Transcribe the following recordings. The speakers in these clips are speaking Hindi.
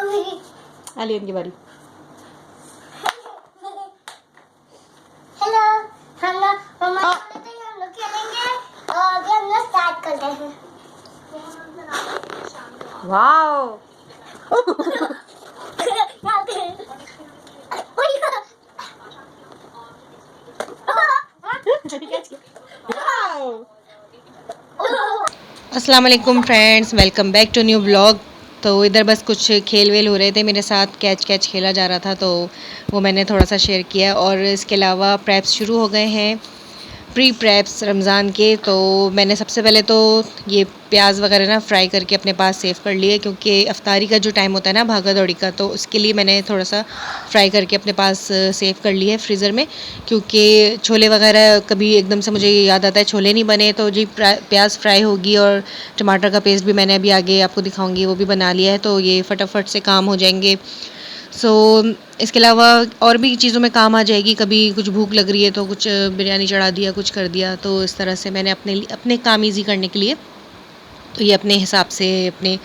आलियन की बारी। हेलो, हम लोग मम्मा बोले थे हम लोग खेलेंगे और अभी हम लोग स्टार्ट कर रहे हैं। वाओ अस्सलाम वालेकुम friends, welcome back to new blog. तो इधर बस कुछ खेल वेल हो रहे थे मेरे साथ, कैच खेला जा रहा था तो वो मैंने थोड़ा सा शेयर किया। और इसके अलावा प्रैप्स शुरू हो गए हैं, प्री प्रैप्स रमज़ान के। तो मैंने सबसे पहले तो ये प्याज वगैरह ना फ्राई करके अपने पास सेव कर लिए, क्योंकि अफ्तारी का जो टाइम होता है ना भागा दौड़ी का, तो उसके लिए मैंने थोड़ा सा फ्राई करके अपने पास सेव कर लिए है फ्रीज़र में। क्योंकि छोले वगैरह कभी एकदम से मुझे याद आता है छोले नहीं बने, तो जी प्याज फ्राई होगी और टमाटर का पेस्ट भी मैंने अभी आगे आपको दिखाऊंगी वो भी बना लिया है, तो ये फटाफट से काम हो जाएंगे। इसके अलावा और भी चीज़ों में काम आ जाएगी। कभी कुछ भूख लग रही है तो कुछ बिरयानी चढ़ा दिया, कुछ कर दिया। तो इस तरह से मैंने अपने काम ईज़ी करने के लिए तो ये अपने हिसाब से अपनी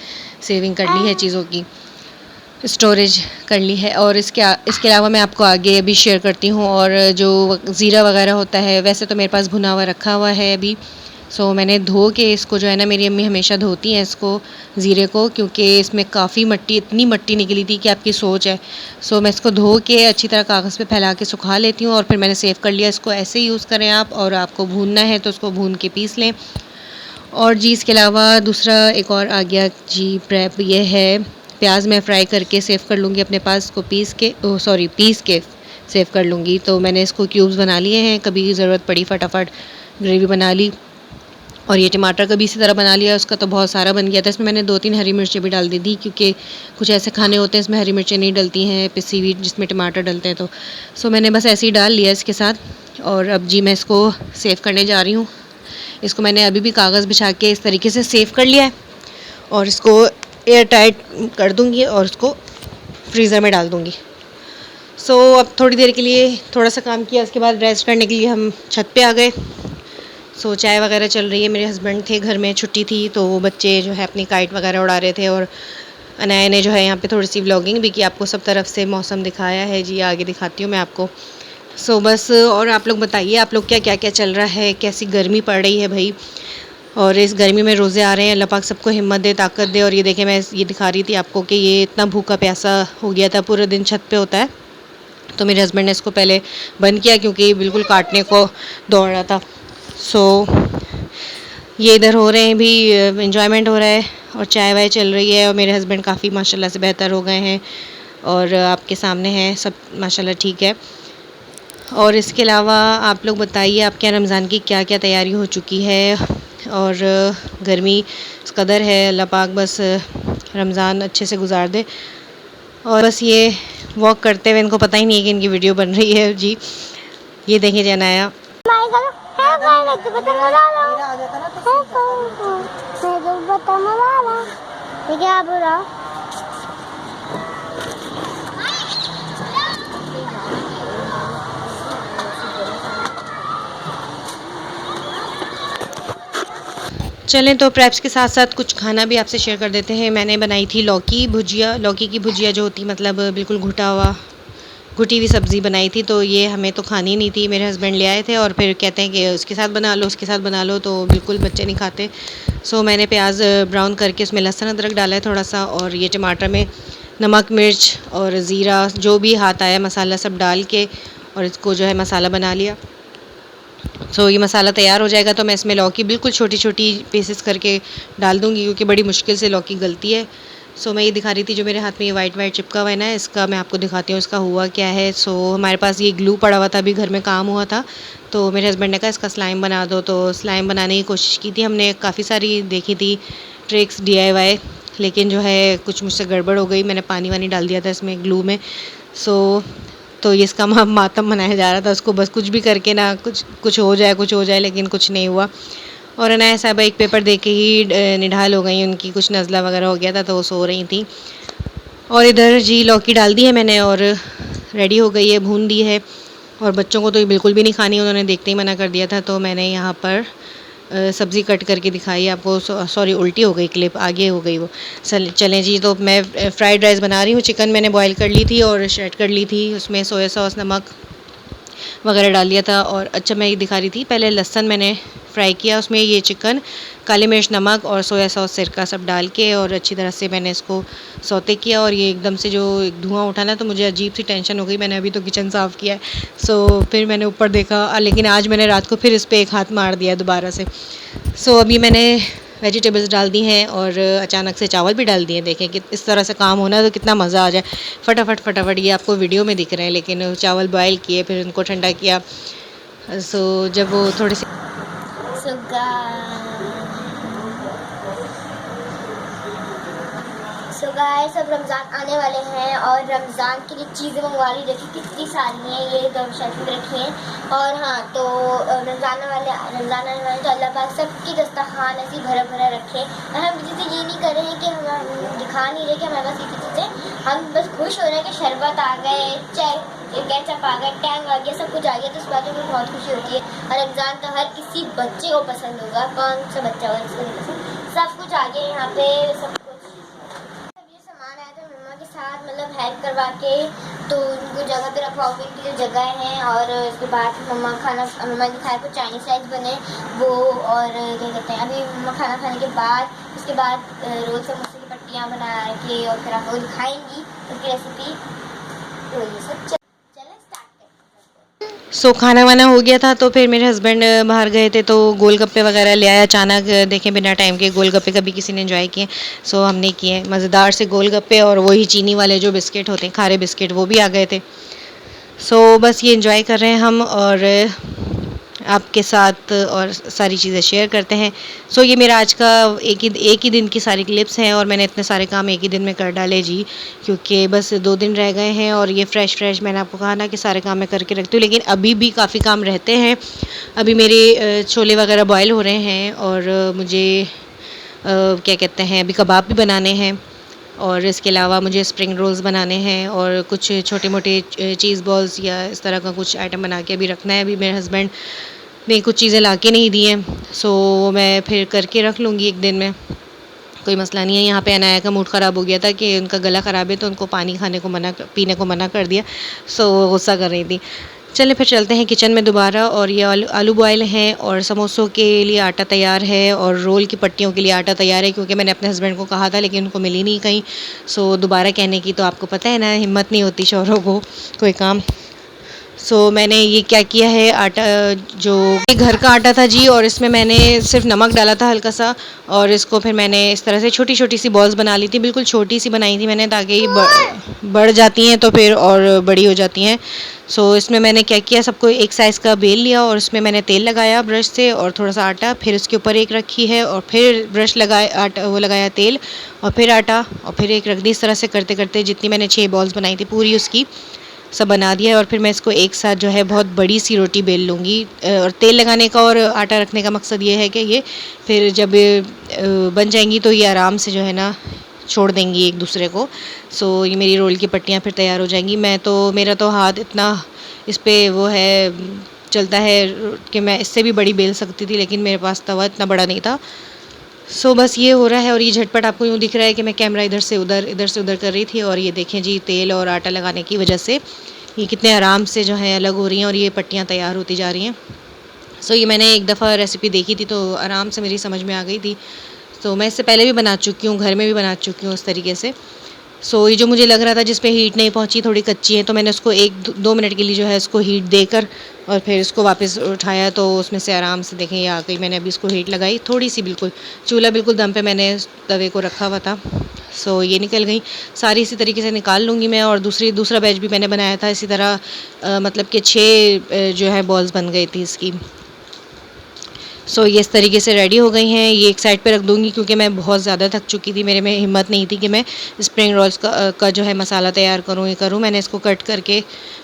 सेविंग कर ली है, चीज़ों की स्टोरेज कर ली है। और इसके अलावा मैं आपको आगे अभी शेयर करती हूँ। और जो ज़ीरा वगैरह होता है, वैसे तो मेरे पास भुना हुआ रखा हुआ है अभी। मैंने धो के इसको जो है ना, मेरी अम्मी हमेशा धोती हैं इसको, ज़ीरे को, क्योंकि इसमें काफ़ी मट्टी, इतनी मट्टी निकली थी कि आपकी सोच है। मैं इसको धो के अच्छी तरह कागज़ पे फैला के सुखा लेती हूँ और फिर मैंने सेव कर लिया। इसको ऐसे ही यूज़ करें आप, और आपको भूनना है तो उसको भून के पीस लें। और जी इसके अलावा दूसरा एक और आ गया जी प्रेप, ये है प्याज मैं फ्राई करके सेव कर लूँगी अपने पास, इसको पीस के सेव कर लूँगी। तो मैंने इसको क्यूब्स बना लिए हैं, कभी ज़रूरत पड़ी फटाफट ग्रेवी बना ली। और ये टमाटर का भी इसी तरह बना लिया, उसका तो बहुत सारा बन गया था। इसमें मैंने 2-3 हरी मिर्चें भी डाल दी थी, क्योंकि कुछ ऐसे खाने होते हैं इसमें हरी मिर्चें नहीं डलती हैं पिसी हुई, जिसमें टमाटर डलते हैं। तो मैंने बस ऐसे ही डाल लिया इसके साथ। और अब जी मैं इसको सेव करने जा रही हूँ। इसको मैंने अभी भी कागज़ बिछा के इस तरीके से सेव कर लिया है, और इसको एयर टाइट कर दूँगी और उसको फ्रीज़र में डाल दूँगी। अब थोड़ी देर के लिए थोड़ा सा काम किया, उसके बाद रेस्ट करने के लिए हम छत पे आ गए। चाय वगैरह चल रही है, मेरे हस्बैंड थे घर में, छुट्टी थी, तो वो बच्चे जो है अपनी काइट वगैरह उड़ा रहे थे। और अनाया ने जो है यहाँ पे थोड़ी सी व्लॉगिंग भी की, आपको सब तरफ से मौसम दिखाया है जी, आगे दिखाती हूँ मैं आपको। बस, और आप लोग बताइए आप लोग क्या क्या चल रहा है, कैसी गर्मी पड़ रही है भाई। और इस गर्मी में रोज़े आ रहे हैं, अल्लाह पाक सबको हिम्मत दे, ताकत दे। और ये देखें, मैं ये दिखा रही थी आपको कि ये इतना भूखा प्यासा हो गया था, पूरे दिन छत पे होता है। तो मेरे हस्बैंड ने इसको पहले बंद किया, क्योंकि ये बिल्कुल काटने को दौड़ रहा था। ये इधर हो रहे हैं भी, एंजॉयमेंट हो रहा है और चाय वाय चल रही है। और मेरे हस्बैंड काफ़ी माशाल्लाह से बेहतर हो गए हैं, और आपके सामने हैं सब माशाल्लाह ठीक है। और इसके अलावा आप लोग बताइए, आपके यहाँ रमज़ान की क्या क्या तैयारी हो चुकी है। और गर्मी इस कदर है, अल्लाह पाक बस रमज़ान अच्छे से गुजार दे। और बस ये वॉक करते हुए, इनको पता ही नहीं है कि इनकी वीडियो बन रही है जी। ये देखें जनाया, चलें तो प्रैप्स के साथ साथ कुछ खाना भी आपसे शेयर कर देते हैं। मैंने बनाई थी लौकी की भुजिया जो होती, मतलब बिल्कुल घुटी हुई सब्ज़ी बनाई थी। तो ये हमें तो खानी नहीं थी, मेरे हस्बैंड ले आए थे और फिर कहते हैं कि उसके साथ बना लो, तो बिल्कुल बच्चे नहीं खाते। मैंने प्याज ब्राउन करके उसमें लहसुन अदरक डाला है थोड़ा सा, और ये टमाटर में नमक मिर्च और ज़ीरा जो भी हाथ आया मसाला सब डाल के, और इसको जो है मसाला बना लिया। ये मसाला तैयार हो जाएगा तो मैं इसमें लौकी बिल्कुल छोटी छोटी पीसेस करके डाल दूँगी, क्योंकि बड़ी मुश्किल से लौकी गलती है। मैं ये दिखा रही थी, जो मेरे हाथ में ये वाइट चिपका हुआ है ना, इसका मैं आपको दिखाती हूँ इसका हुआ क्या है। हमारे पास ये ग्लू पड़ा हुआ था, अभी घर में काम हुआ था, तो मेरे हस्बैंड ने कहा इसका स्लाइम बना दो। तो स्लाइम बनाने की कोशिश की थी हमने, काफ़ी सारी देखी थी ट्रिक्स DIY, लेकिन जो है कुछ मुझसे गड़बड़ हो गई, मैंने पानी वानी डाल दिया था इसमें ग्लू में। तो ये इसका मातम मनाया जा रहा था, उसको बस कुछ भी करके ना कुछ हो जाए, लेकिन कुछ नहीं हुआ। और अनाया साहबा एक पेपर दे के ही निढाल हो गई, उनकी कुछ नज़ला वगैरह हो गया था, तो वो सो रही थी। और इधर जी लौकी डाल दी है मैंने और रेडी हो गई है, भून दी है। और बच्चों को तो ये बिल्कुल भी नहीं खानी, उन्होंने देखते ही मना कर दिया था। तो मैंने यहाँ पर सब्ज़ी कट करके दिखाई आपको। सॉरी, उल्टी हो गई क्लिप, आगे हो गई वो। चलें जी, तो मैं फ्राइड राइस बना रही हूँ। चिकन मैंने बॉईल कर ली थी और शैड कर ली थी, उसमें सोया सॉस, नमक वगैरह डाल दिया था। और अच्छा, मैं ये दिखा रही थी, पहले लहसुन मैंने फ्राई किया, उसमें ये चिकन, काली मिर्च, नमक और सोया सॉस, सिरका सब डाल के और अच्छी तरह से मैंने इसको सौते किया। और ये एकदम से जो धुआं उठा ना, तो मुझे अजीब सी टेंशन हो गई। मैंने अभी तो किचन साफ़ किया है, सो फिर मैंने ऊपर देखा, लेकिन आज मैंने रात को फिर इस पर एक हाथ मार दिया दोबारा से। सो अभी मैंने वेजिटेबल्स डाल दी हैं और अचानक से चावल भी डाल दिए। देखें कि इस तरह से काम होना तो कितना मज़ा आ जाए। फटाफट फटाफट, ये आपको वीडियो में दिख रहे हैं, लेकिन चावल बॉयल किए, फिर उनको ठंडा किया। सो जब वो थोड़े से So गाइस, अब रमज़ान आने वाले हैं और रमज़ान के लिए चीज़ें मंगवा ली। देखिए कितनी सारी हैं, ये दो शेल्फ में रखी हैं। और हाँ, तो रमज़ान आने वाले तो अल्लाह पाक सबकी दस्तरखान ऐसी भरा भरा रखे। और हम किसी से ये नहीं कर रहे हैं कि हम दिखा नहीं रहे कि हमारे पास ये चीज़ें, हम बस खुश हो रहे हैं कि शरबत आ गए, चाय, केचप आ गया, टैंग आ गया, सब कुछ आ गया। तो इस बात में बहुत खुशी होती है। और रमज़ान तो हर किसी बच्चे को पसंद होगा, कौन सा बच्चा होगा जिसको नहीं पसंद। सब कुछ आ गया यहाँ पे, सब सामान आया था मम्मा के साथ, मतलब हेल्प करवा के, तो उनको जगह पे रखवाओगे, उनकी जो जगह है। और उसके बाद मम्मा ने खाया कुछ चाइनीज़ राइस बने वो, और क्या कहते हैं, अभी मम्मा खाना खाने के बाद, उसके बाद रोल समोसे की पट्टियाँ बना के और फिर आपको दिखाएंगी उसकी रेसिपी। तो ये सब चलें स्टार्ट करते हैं। सो खाना वाना हो गया था, तो फिर मेरे हस्बैंड बाहर गए थे, तो गोलगप्पे वगैरह ले आया अचानक। देखें, बिना टाइम के गोलगप्पे कभी किसी ने एंजॉय किए, सो हमने किए मज़ेदार से गोलगप्पे। और वही चीनी वाले जो बिस्किट होते हैं, खारे बिस्किट, वो भी आ गए थे। सो बस ये एंजॉय कर रहे हैं हम, और आपके साथ और सारी चीज़ें शेयर करते हैं। सो ये मेरा आज का एक ही दिन की सारी क्लिप्स हैं, और मैंने इतने सारे काम एक ही दिन में कर डाले जी, क्योंकि बस 2 दिन रह गए हैं। और ये फ्रेश मैंने आपको कहा ना कि सारे काम मैं करके रखती हूँ, लेकिन अभी भी काफ़ी काम रहते हैं। अभी मेरे छोले वगैरह बॉयल हो रहे हैं, और मुझे क्या कहते हैं, अभी कबाब भी बनाने हैं। और इसके अलावा मुझे स्प्रिंग रोल्स बनाने हैं, और कुछ छोटे मोटे चीज़ बॉल्स या इस तरह का कुछ आइटम बना के अभी रखना है। अभी मेरे हस्बैंड ने कुछ चीज़ें ला के नहीं दी हैं, सो मैं फिर करके रख लूँगी एक दिन में, कोई मसला नहीं है। यहाँ पे अनाया का मूड ख़राब हो गया था कि उनका गला ख़राब है, तो उनको पानी पीने को मना कर दिया, सो गुस्सा कर रही थी। चलें फिर चलते हैं किचन में दोबारा। और ये आलू बॉयल हैं, और समोसों के लिए आटा तैयार है, और रोल की पट्टियों के लिए आटा तैयार है, क्योंकि मैंने अपने हस्बैंड को कहा था लेकिन उनको मिली नहीं कहीं। सो दोबारा कहने की तो आपको पता है ना, हिम्मत नहीं होती शौहरों को कोई काम। सो मैंने ये क्या किया है, आटा जो ये घर का आटा था जी, और इसमें मैंने सिर्फ नमक डाला था हल्का सा, और इसको फिर मैंने इस तरह से छोटी छोटी सी बॉल्स बना ली थी, बिल्कुल छोटी सी बनाई थी मैंने, ताकि बढ़ जाती हैं तो फिर और बड़ी हो जाती हैं। सो इसमें मैंने क्या किया, सबको एक साइज़ का बेल लिया, और उसमें मैंने तेल लगाया ब्रश से, और थोड़ा सा आटा, फिर उसके ऊपर एक रखी है, और फिर ब्रश लगाया, आटा वो लगाया तेल, और फिर आटा, और फिर एक रख दी। इस तरह से करते करते जितनी मैंने 6 बॉल्स बनाई थी पूरी उसकी सब बना दिया है। और फिर मैं इसको एक साथ जो है बहुत बड़ी सी रोटी बेल लूँगी। और तेल लगाने का और आटा रखने का मकसद ये है कि ये फिर जब बन जाएंगी तो ये आराम से जो है ना छोड़ देंगी एक दूसरे को। सो ये मेरी रोल की पट्टियाँ फिर तैयार हो जाएंगी। मेरा तो हाथ इतना इस पर वो है, चलता है कि मैं इससे भी बड़ी बेल सकती थी, लेकिन मेरे पास तवा इतना बड़ा नहीं था। सो बस ये हो रहा है, और ये झटपट आपको यूँ दिख रहा है कि मैं कैमरा इधर से उधर कर रही थी। और ये देखें जी, तेल और आटा लगाने की वजह से ये कितने आराम से जो है अलग हो रही हैं, और ये पट्टियाँ तैयार होती जा रही हैं। सो ये मैंने एक दफ़ा रेसिपी देखी थी, तो आराम से मेरी समझ में आ गई थी। तो मैं इससे पहले भी बना चुकी हूँ, घर में भी बना चुकी हूँ उस तरीके से। सो ये जो मुझे लग रहा था जिस पे हीट नहीं पहुँची, थोड़ी कच्ची है, तो मैंने उसको 1-2 मिनट के लिए जो है उसको हीट देकर और फिर इसको वापस उठाया, तो उसमें से आराम से देखें ये आ गई। मैंने अभी इसको हीट लगाई थोड़ी सी, बिल्कुल चूल्हा बिल्कुल दम पे मैंने तवे को रखा हुआ था। सो ये निकल गई सारी, इसी तरीके से निकाल लूँगी मैं। और दूसरा बैच भी मैंने बनाया था इसी तरह, मतलब कि 6 जो है बॉल्स बन गई थी इसकी। सो ये इस तरीके से रेडी हो गई हैं। ये एक साइड पे रख दूँगी, क्योंकि मैं बहुत ज़्यादा थक चुकी थी, मेरे में हिम्मत नहीं थी कि मैं स्प्रिंग रोल्स का जो है मसाला तैयार करूँ। मैंने इसको कट करके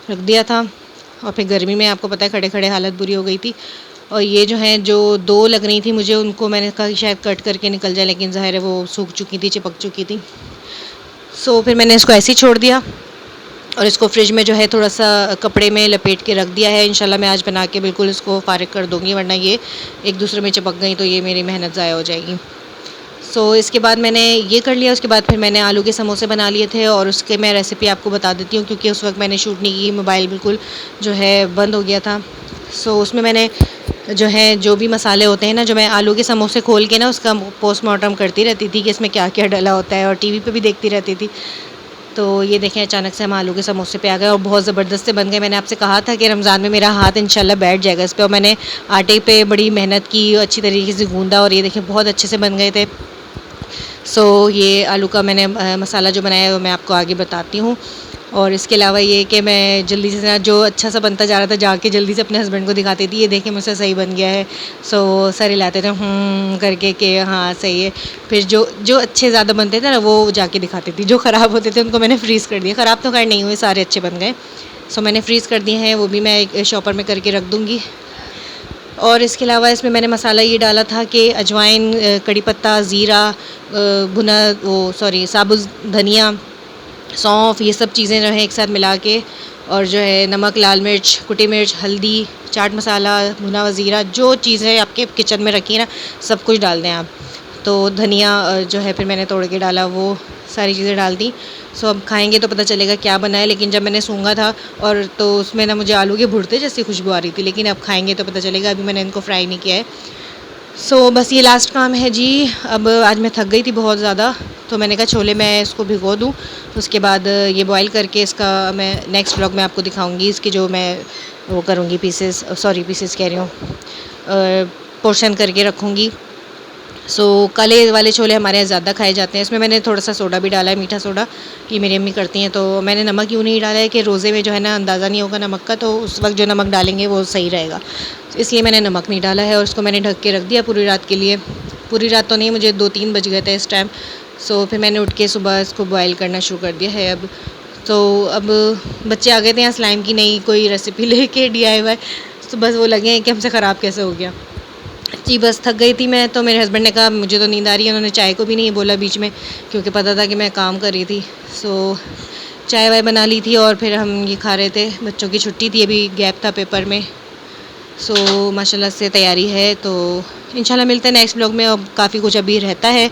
रख दिया था, और फिर गर्मी में आपको पता है खड़े खड़े हालत बुरी हो गई थी। और ये जो हैं, जो 2 लग रही थी मुझे, उनको मैंने कहा कि शायद कट करके निकल जाए, लेकिन ज़ाहिर है वो सूख चुकी थी, चिपक चुकी थी। सो फिर मैंने इसको ऐसे ही छोड़ दिया। और इसको फ्रिज में जो है थोड़ा सा कपड़े में लपेट के रख दिया है। इंशाल्लाह मैं आज बना के बिल्कुल इसको फ़ारिग कर दूँगी, वरना ये एक दूसरे में चिपक गई तो ये मेरी मेहनत ज़ाया हो जाएगी। इसके बाद मैंने ये कर लिया। उसके बाद फिर मैंने आलू के समोसे बना लिए थे और उसके मैं रेसिपी आपको बता देती हूँ, क्योंकि उस वक्त मैंने शूट नहीं की, मोबाइल बिल्कुल जो है बंद हो गया था। उसमें मैंने जो है जो भी मसाले होते हैं ना, जो मैं आलू के समोसे खोल के ना उसका पोस्टमार्टम करती रहती थी कि इसमें क्या क्या डला होता है, और टीवी पे भी देखती रहती थी। तो ये देखें, अचानक से हम आलू के समोसे पे आ गए और बहुत ज़बरदस्त से बन गए। मैंने आपसे कहा था कि रमज़ान में मेरा हाथ इंशाल्लाह बैठ जाएगा इस पे, और मैंने आटे पे बड़ी मेहनत की, अच्छी तरीके से गूँधा, और ये देखें बहुत अच्छे से बन गए थे। ये आलू का मैंने मसाला जो बनाया है वो मैं आपको आगे बताती हूँ। और इसके अलावा ये कि मैं जल्दी से ना जो अच्छा सा बनता जा रहा था जाके जल्दी से अपने हस्बैंड को दिखाती थी, ये देखें मुझसे सही बन गया है। सर हिलाते थे करके कि हाँ सही है। फिर जो जो अच्छे ज़्यादा बनते थे ना वो जाके दिखाती थी, जो ख़राब होते थे उनको मैंने फ्रीज़ कर दिया। ख़राब तो खैर नहीं हुए, सारे अच्छे बन गए। मैंने फ्रीज़ कर दिए हैं, वो भी मैं एक शॉपर में करके रख दूँगी। और इसके अलावा इसमें मैंने मसाला ये डाला था कि अजवाइन, कड़ी पत्ता, ज़ीरा, भुना साबुत धनिया, सौंफ, ये सब चीज़ें जो है एक साथ मिला के, और जो है नमक, लाल मिर्च, कुटी मिर्च, हल्दी, चाट मसाला, भुना हुआ ज़ीरा, जो चीज़ें आपके किचन में रखी है ना सब कुछ डाल दें आप। धनिया जो है फिर मैंने तोड़ के डाला, वो सारी चीज़ें डाल दी। अब खाएंगे तो पता चलेगा क्या बना है। लेकिन जब मैंने सूंघा था और तो उसमें ना मुझे आलू के भुर्ते जैसी खुशबू आ रही थी, लेकिन अब खाएंगे तो पता चलेगा, अभी मैंने इनको फ्राई नहीं किया है। बस ये लास्ट काम है जी। अब आज मैं थक गई थी बहुत ज़्यादा, तो मैंने कहा छोले मैं इसको भिगो दूँ, उसके बाद ये बॉईल करके इसका मैं नेक्स्ट व्लॉग में आपको दिखाऊंगी, इसकी जो मैं वो करूँगी पीसेस कह रही हूँ, पोर्शन करके रखूँगी। काले वाले छोले हमारे यहाँ ज़्यादा खाए जाते हैं। इसमें मैंने थोड़ा सा सोडा भी डाला है, मीठा सोडा, कि मेरी अम्मी करती हैं। तो मैंने नमक यूँ नहीं डाला है कि रोज़े में जो है ना अंदाज़ा नहीं होगा नमक का, तो उस वक्त जो नमक डालेंगे वो सही रहेगा, इसलिए मैंने नमक नहीं डाला है। और उसको मैंने ढक के रख दिया पूरी रात के लिए। पूरी रात तो नहीं, मुझे 2-3 बज गए थे इस टाइम। फिर मैंने उठ के सुबह इसको बॉयल करना शुरू कर दिया है। अब बच्चे आ गए थे यहाँ स्लाइम की नई कोई रेसिपी लेके DIY, तो बस वो लगे हैं कि हमसे ख़राब कैसे हो गया जी। बस थक गई थी मैं, तो मेरे हस्बैंड ने कहा मुझे तो नींद आ रही है। उन्होंने चाय को भी नहीं बोला बीच में, क्योंकि पता था कि मैं काम कर रही थी। चाय वाय बना ली थी और फिर हम ये खा रहे थे। बच्चों की छुट्टी थी, अभी गैप था पेपर में। माशाल्लाह से तैयारी है। तो इंशाल्लाह मिलते हैं नेक्स्ट ब्लॉग में। अब काफ़ी कुछ अभी रहता है,